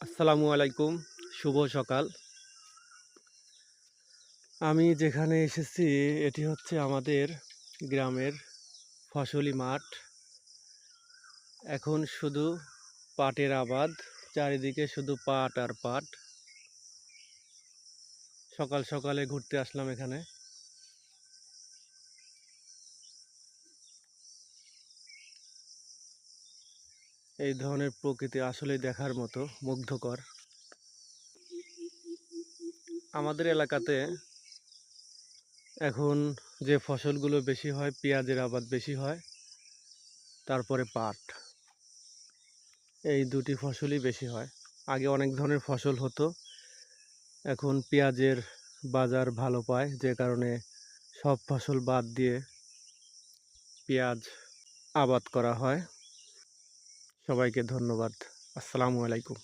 আসসালামু আলাইকুম। শুভ সকাল। আমি যেখানে এসেছি এটি হচ্ছে আমাদের গ্রামের ফসলি মাঠ। এখন শুধু পাটের আবাদ, চারিদিকে শুধু পাট আর পাট। সকাল সকালে ঘুরতে আসলাম এখানে। এই ধরনের প্রকৃতি আসলেই দেখার মতো মুগ্ধকর। আমাদের এলাকাতে এখন যে ফসলগুলো বেশি হয়, পেঁয়াজের আবাদ বেশি হয়, তারপরে পাট। এই দুটি ফসলই বেশি হয়। আগে অনেক ধরনের ফসল হতো, এখন পেঁয়াজের বাজার ভালো পায়, যে কারণে সব ফসল বাদ দিয়ে পেঁয়াজ আবাদ করা হয়। সবাইকে ধন্যবাদ। আসসালামু আলাইকুম।